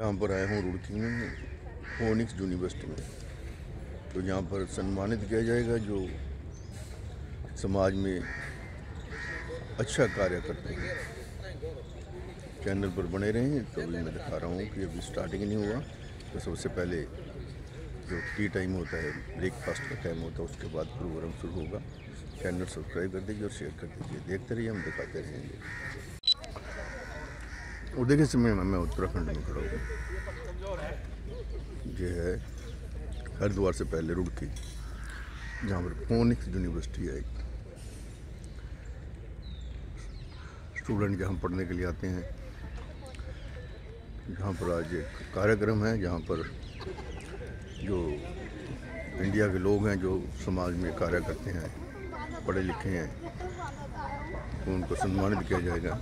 यहाँ पर आया हूँ रुड़की में फोनिक्स यूनिवर्सिटी में। तो यहाँ पर सम्मानित किया जाएगा जो समाज में अच्छा कार्य करते हैं। चैनल पर बने रहें। तो अभी मैं दिखा रहा हूँ कि अभी स्टार्टिंग नहीं हुआ। तो सबसे पहले जो टी टाइम होता है, ब्रेकफास्ट का टाइम होता है, उसके बाद प्रोग्राम शुरू होगा। चैनल सब्सक्राइब कर दीजिए और शेयर कर दीजिए। देखते रहिए, हम दिखाते रहेंगे। और देखिए इस समय मैं उत्तराखंड में खड़ा हूँ। ये है हरिद्वार से पहले रुड़की, जहाँ पर फोनिक्स यूनिवर्सिटी है। स्टूडेंट यहाँ पढ़ने के लिए आते हैं। यहाँ पर आज एक कार्यक्रम है जहाँ पर जो इंडिया के लोग हैं जो समाज में कार्य करते हैं, पढ़े लिखे हैं, तो उनको सम्मानित किया जाएगा।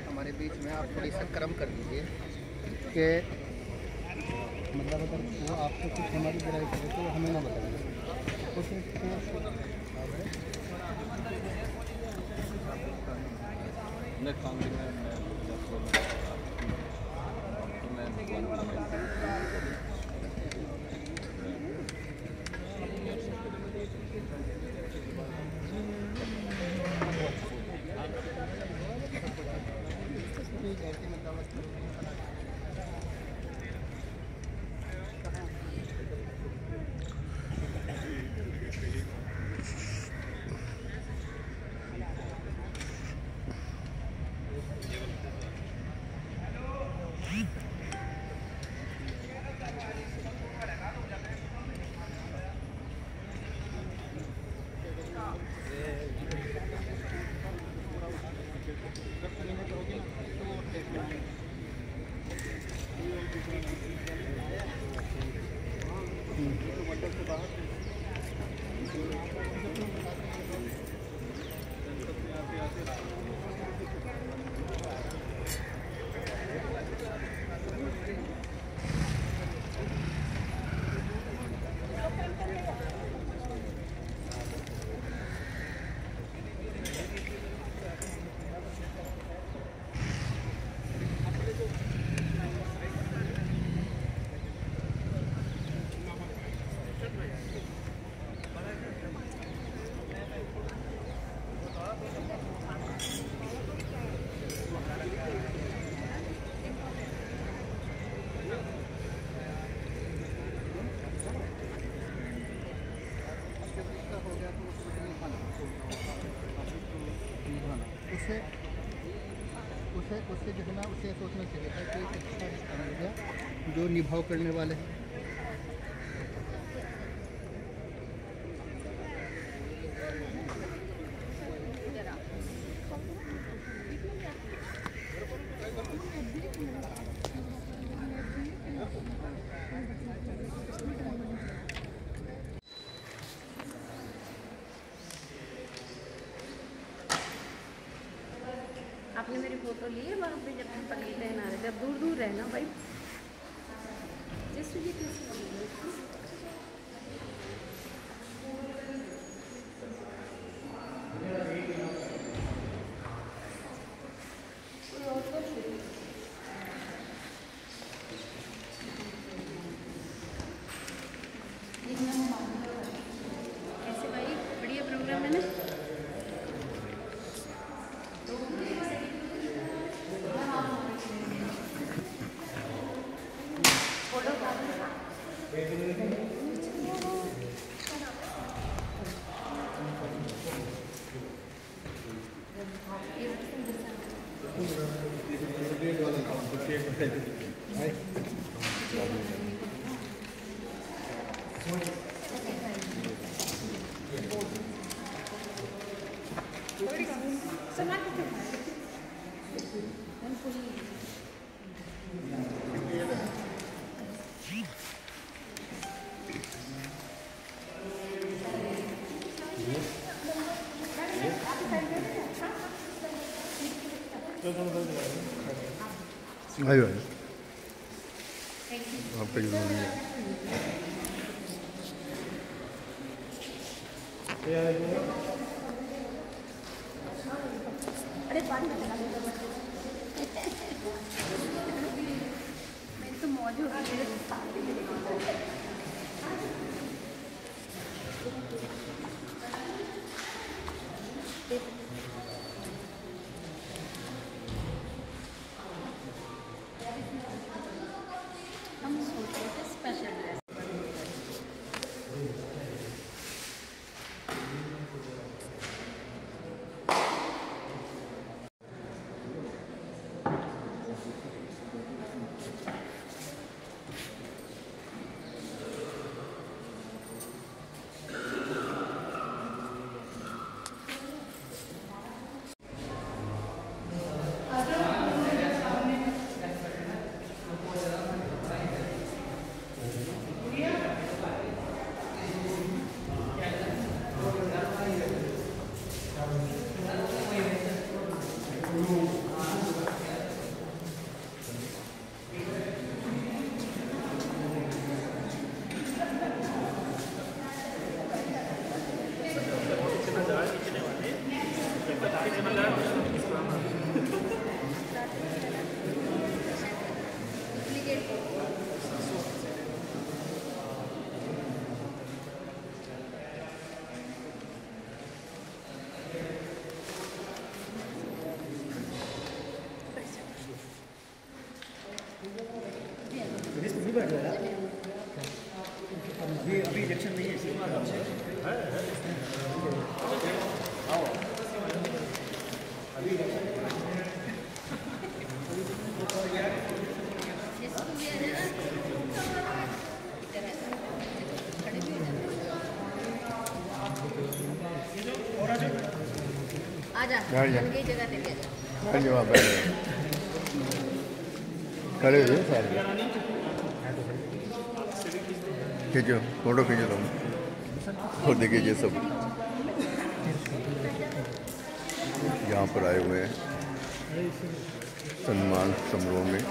हमारे बीच में आप थोड़ी सा कर्म कर दीजिए कि मतलब अगर वो आपको कुछ हमारी बुराई करे तो हमें ना बताइए। उससे जो है ना, उसे सोचना चाहिए था कि एक अच्छा रिश्ता मिल गया जो निभाव करने वाले हैं। आपने मेरी फोटो ली है वहाँ पे जब हम पगड़ी पहना रहे थे। अब दूर दूर रहना भाई। जिस ऐसे भाई बढ़िया प्रोग्राम है ना। आयो आयो आपका जरूरी है। अरे पानी मैं तो मौजूद हम सोच रहे थे स्पेशल ड्रेस अभी इलेक्शन नहीं है आजा गई जगह पे खड़े हुए सारे खींचो फोटो खींचो तुम और देखिए ये सब यहाँ पर आए हुए हैं सम्मान समारोह में।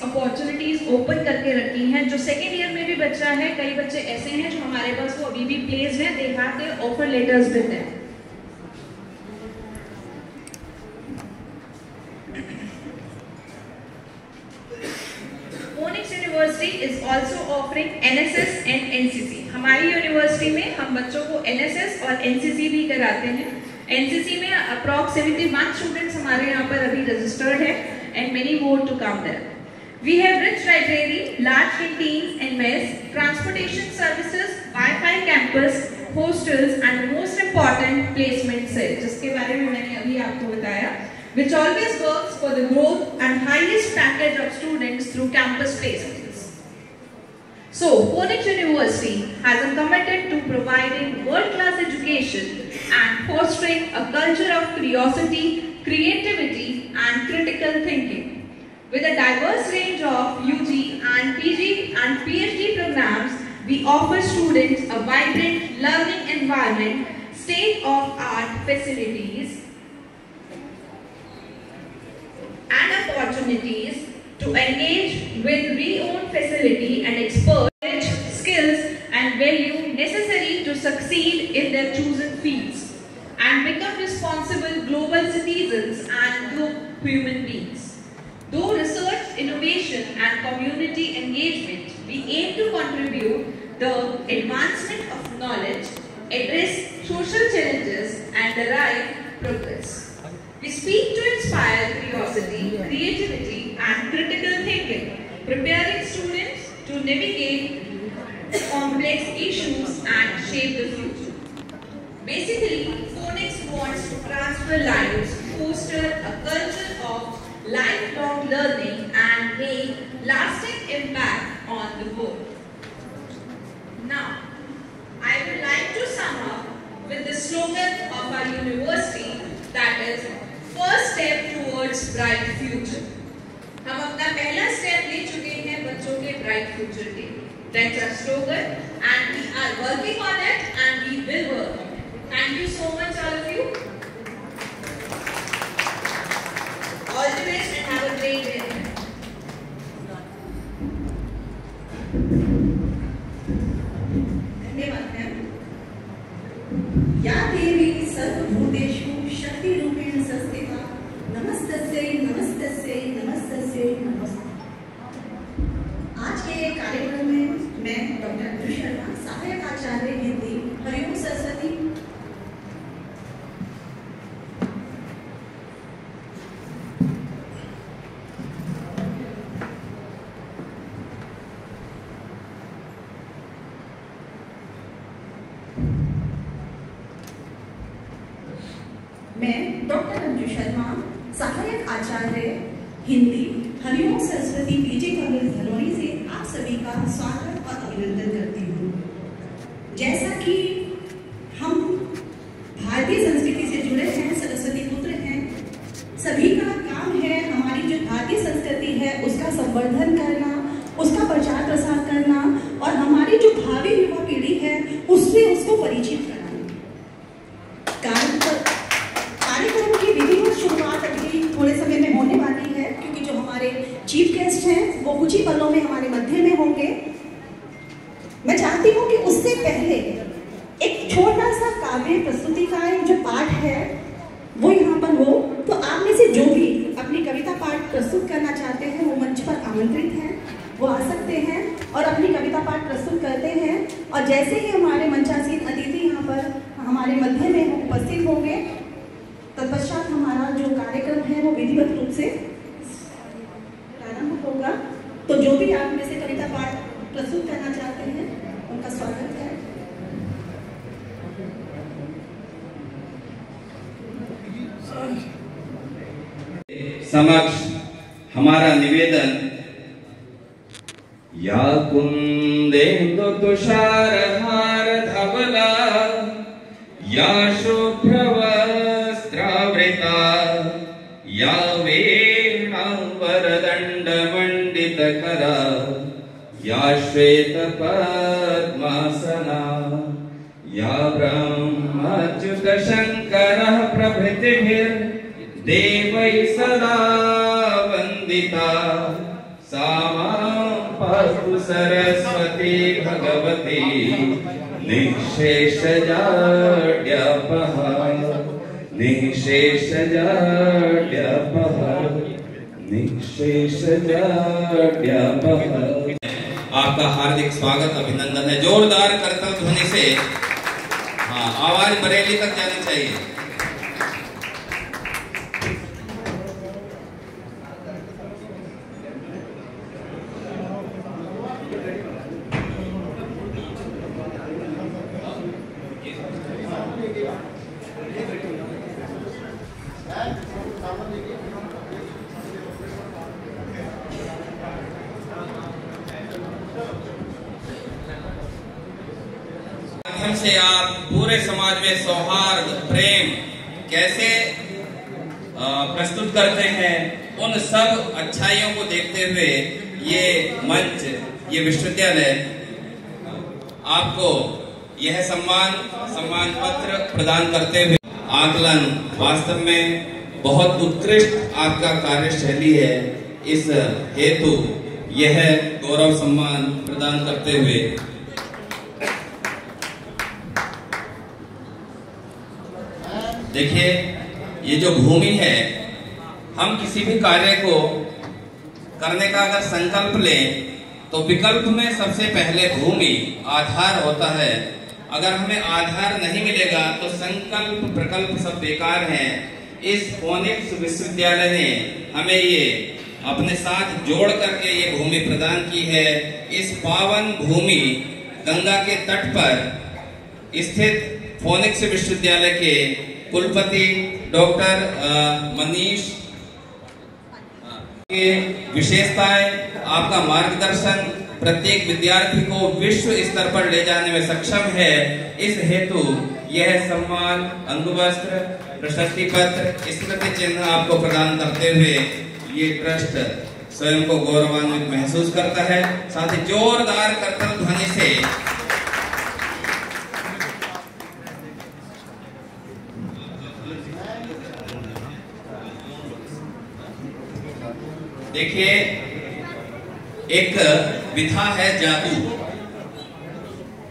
अपॉर्चुनिटीज ओपन करके रखी हैं। जो सेकेंड ईयर में भी बच्चा है, कई बच्चे ऐसे हैं जो हमारे पास वो अभी भी प्लेस्ड हैं, they have their offer letters with them. Phoenix university is also offering NSS and NCC. हमारी यूनिवर्सिटी में हम बच्चों को एनएसएस और एनसीसी भी कराते हैं। एनसीसी में अप्रॉक्स 71 स्टूडेंट्स हमारे यहाँ पर अभी रजिस्टर्ड है and many more to come there. We have rich library, large canteens and mess, transportation services, Wi-Fi campus, hostels and the most important placement cell, जिसके बारे में मैंने अभी आपको बताया, which always works for the growth and highest package of students through campus placements. So, Phoenix University has committed to providing world-class education and fostering a culture of curiosity, creativity and critical thinking. With a diverse range of UG and PG and PhD programs, we offer students a vibrant learning environment, state-of-art facilities and opportunities to engage with re-owned facility and expert skills and value necessary to succeed in their chosen fields and become responsible global citizens and human beings. Through research, innovation and community engagement, we aim to contribute the advancement of knowledge, address social challenges, and derive progress. We speak to inspire curiosity, creativity, and critical thinking, preparing students to navigate complex issues and shape the future. Basically, Phoenix wants to transfer lives, foster a culture of lifelong learning, and make lasting impact on the world. Now, I would like to sum up with the slogan of our university, that is, first step towards bright future. हम अपना पहला step ले चुके हैं बच्चों के bright future के. That's our slogan, and we are working on it, and we will work on it. Thank you so much, all of you. All the best and have a great day. धन्यवाद ma'am. या देवी सर्वभूतेषु शक्तिरूपेण संस्थिता नमस्तस्यै नमस्तस्यै नमस्तस्यै नमस्ते. आज के कार्यक्रम में मैं डॉक्टर अंजू शर्मा, सहायक आचार्य हिंदी, हरिओम सरस्वती मैं डॉक्टर अंजू शर्मा, सहायक आचार्य हिंदी, हरिओम सरस्वती पीजी कॉलेज धनौरी से आप सभी का स्वागत और अभिनंदन करती हूँ. जैसा कि हम भारतीय संस्कृति से जुड़े हैं, सरस्वती पुत्र हैं, सभी का काम है हमारी जो भारतीय संस्कृति है उसका संवर्धन करना, उसका प्रचार प्रसार करना और हमारी जो भावी युवा पीढ़ी है उससे उसको परिचित कराना. कार्यक्रम की विधिवत शुरुआत अभी थोड़े समय में होने वाली है, क्योंकि जो हमारे चीफ गेस्ट हैं वो कुछ ही पलों में हमारे मध्य में होंगे. मैं चाहती हूँ कि उससे पहले एक छोटा सा काव्य प्रस्तुति का एक जो पाठ है वो यहाँ पर हो. तो आप में से जो भी अपनी कविता पाठ प्रस्तुत करना चाहते हैं वो मंच पर आमंत्रित हैं, वो आ सकते हैं और अपनी कविता पाठ प्रस्तुत करते हैं. और जैसे ही हमारे मंचासीन अतिथि यहाँ पर हमारे मध्य में उपस्थित होंगे, तत्पश्चात हमारा जो कार्यक्रम है वो विधिवत रूप से प्रारंभ होगा. तो जो भी आप में से कविता पाठ प्रस्तुत करना चाहते हैं उनका स्वागत है. समक्ष हमारा निवेदन. या कुंदेन्दु तुषारहार धवला, या शुभ्रवस्त्रावृता, या वीणावरदण्डमण्डितकरा, या श्वेतपद्मासना, या ब्रह्मच्युतशङ्करः प्रभृतिभिर्देवैः सदा वन्दिता, सा मां पातु सरस्वती भगवती निःशेषजाड्यापः निःशेषजाड्यापः निःशेषजाड्यापः. आपका हार्दिक स्वागत अभिनंदन है. जोरदार करतल ध्वनि से हाँ आवाज बरेली तक जानी चाहिए. से आप पूरे समाज में सौहार्द प्रेम कैसे प्रस्तुत करते हैं, उन सब अच्छाइयों को देखते हुए ये मंच, ये विश्वविद्यालय आपको यह सम्मान पत्र प्रदान करते हुए आकलन वास्तव में बहुत उत्कृष्ट आपका कार्यशैली है. इस हेतु यह गौरव सम्मान प्रदान करते हुए देखिए, ये जो भूमि है, हम किसी भी कार्य को करने का अगर संकल्प लें तो विकल्प में सबसे पहले भूमि आधार होता है अगर हमें आधार नहीं मिलेगा तो संकल्प प्रकल्प सब बेकार हैं। इस फोनिक्स विश्वविद्यालय ने हमें ये अपने साथ जोड़ करके ये भूमि प्रदान की है। इस पावन भूमि गंगा के तट पर स्थित फोनिक्स विश्वविद्यालय के कुलपति डॉक्टर मनीष के विशेषताएं, आपका मार्गदर्शन प्रत्येक विद्यार्थी को विश्व स्तर पर ले जाने में सक्षम है। इस हेतु यह सम्मान, अंगवस्त्र, प्रशस्ति पत्र, स्मृति चिन्ह आपको प्रदान करते हुए ये ट्रस्ट स्वयं को गौरवान्वित महसूस करता है। साथ ही जोरदार करतल ध्वनि से देखिए, एक विधा है जादू,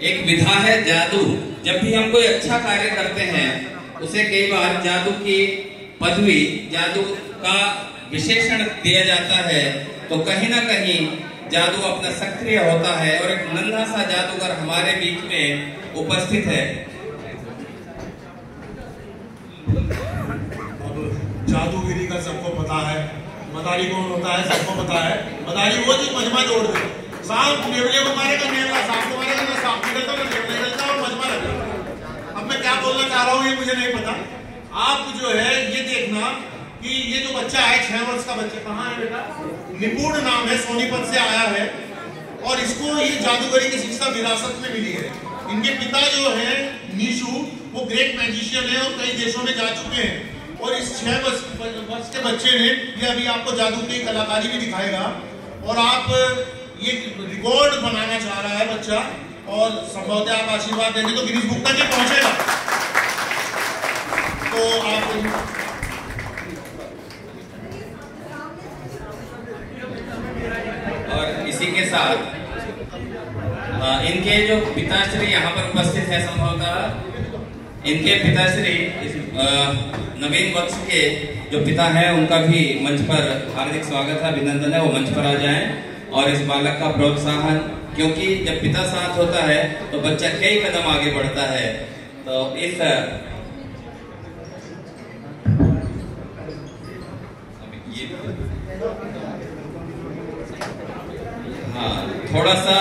एक विधा है जादू। जब भी हम कोई अच्छा कार्य करते हैं उसे कई बार जादू की पदवी, जादू का विशेषण दिया जाता है, तो कहीं ना कहीं जादू अपना सक्रिय होता है और एक नन्हा सा जादूगर हमारे बीच में उपस्थित है। जादूगिरी का सबको पता है, मदारी कौन होता है सबको पता है। मदारी वो जो मजमा तोड़ दे, सांप नेवले को मारेगा, नेवला सांप को मारेगा, ना सांप निकलता ना नेवला निकलता और मजमा लगेगा। अब मैं क्या बोलना चाह रहा हूँ ये मुझे नहीं पता। आप जो है ये देखना कि ये जो बच्चा है 6 वर्ष का बच्चा, कहाँ है बेटा? निपुण नाम है, सोनीपत से आया है और इसको ये जादूगरी की शिक्षा विरासत में मिली है। इनके पिता जो है नीशू, वो ग्रेट मैजिशियन है और कई देशों में जा चुके हैं। और इस 6 वर्ष के बच्चे ने ये अभी आपको जादू की कलाकारी भी दिखाएगा और आप ये रिकॉर्ड बनाना चाह रहा है बच्चा, और संभवतः आप आशीर्वाद देंगे तो गिनीज बुक तक पहुंचेगा। तो आप और इसी के साथ इनके जो पिताश्री यहाँ पर उपस्थित है, संभवतः इनके पिताश्री नवीन वत्स के जो पिता हैं उनका भी मंच पर हार्दिक स्वागत है, अभिनंदन है, वो मंच पर आ जाएं और इस बालक का प्रोत्साहन, क्योंकि जब पिता साथ होता है तो बच्चा कई कदम आगे बढ़ता है। तो इस हाँ, थोड़ा सा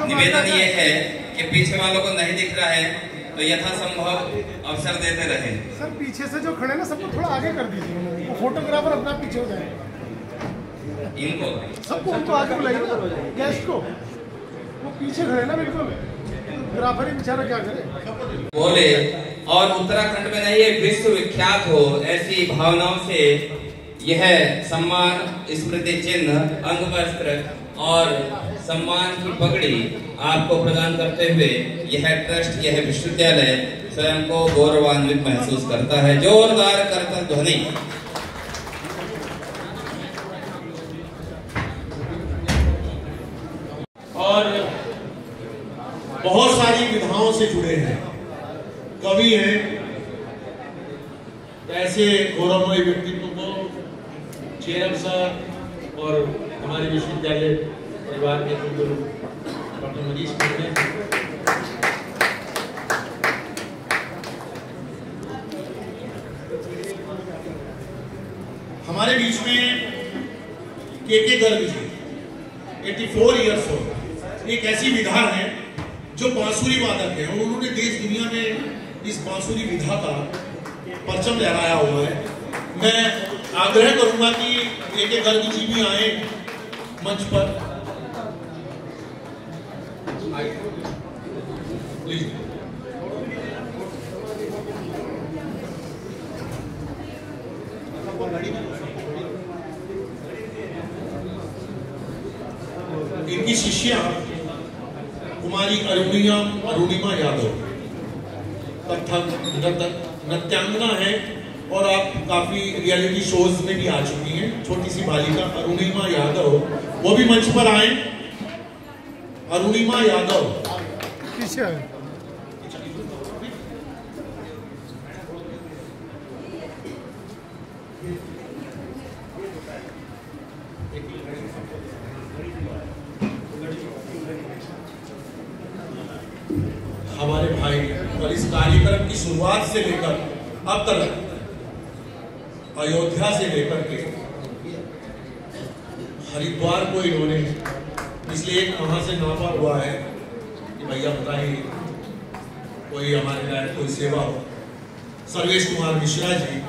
निवेदन ये है कि पीछे वालों को नहीं दिख रहा है तो यथासंभव अवसर देते रहे। सर पीछे से जो खड़े ना सबको थोड़ा आगे कर दीजिए, वो फोटोग्राफर अपना पीछे हो जाए। इनको सबको उनको आगे बुलाइए, गेस्ट को। वो पीछे खड़े ना बिल्कुल, फोटोग्राफर ही बेचारा क्या करे। बोले और उत्तराखंड में नहीं, ये विश्व विख्यात हो, ऐसी भावनाओं से यह सम्मान, स्मृति चिन्ह, अंगवस्त्र और सम्मान की पगड़ी आपको प्रदान करते हुए यह ट्रस्ट, यह विश्वविद्यालय स्वयं को गौरवान्वित महसूस करता है। जोरदार करतल ध्वनि। और बहुत सारी विधाओं से जुड़े हैं, कवि हैं, ऐसे गौरवमय व्यक्तित्व को चेरम सर और हमारे विश्वविद्यालय परिवार के कुलगुरु डॉक्टर मनीष ने हमारे बीच में के गर्ग जी 84 ईयर्स ओल्ड, एक ऐसी विधा है जो बांसुरी वादक है और उन्होंने देश दुनिया में इस बांसुरी विधा का परचम लहराया हुआ है। मैं आग्रह करूंगा कि के गर्ग जी भी आए मंच पर। प्लीज। इनकी शिष्या कुमारी अरुणिमा यादव कथक नृत्यांगना है और आप काफी रियलिटी शोज में भी आ चुकी हैं। छोटी सी बालिका अरुणिमा यादव, वो भी मंच पर आए। अरुणिमा यादव पीछे है। इस कार्यक्रम की शुरुआत से लेकर अब तक अयोध्या से लेकर के हरिद्वार को इन्होंने इसलिए वहां से नापा हुआ है कि भैया बताइए कोई हमारे लायक कोई सेवा हो। सर्वेश कुमार मिश्रा जी,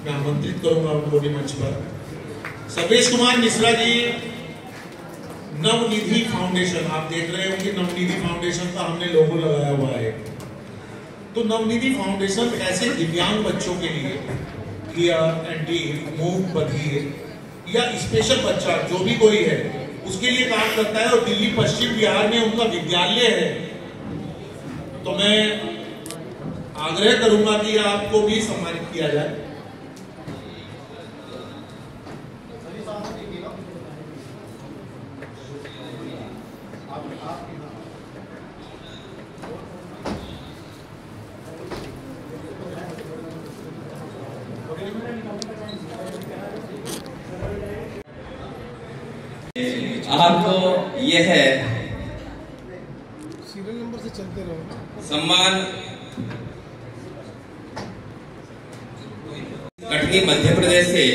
मैं आमंत्रित करूंगा उनको भी मंच पर। सर्वेश कुमार मिश्रा जी नवनिधि फाउंडेशन, आप देख रहे होंगे नवनिधि फाउंडेशन का हमने लोगो लगाया हुआ है। तो नवनिधि फाउंडेशन ऐसे दिव्यांग बच्चों के लिए मूक बधिर या स्पेशल बच्चा जो भी कोई है उसके लिए काम करता है और दिल्ली पश्चिम बिहार में उनका विद्यालय है। तो मैं आग्रह करूंगा कि आपको भी सम्मानित किया जाए। आपको यह है सीरियल नंबर से चलते रहो। सम्मान कटनी मध्य प्रदेश से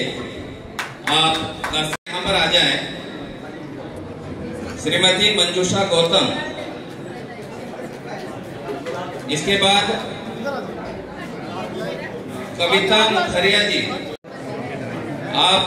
आप यहाँ पर आ जाएं। श्रीमती मंजूषा गौतम, इसके बाद कविता मुखरिया जी, आप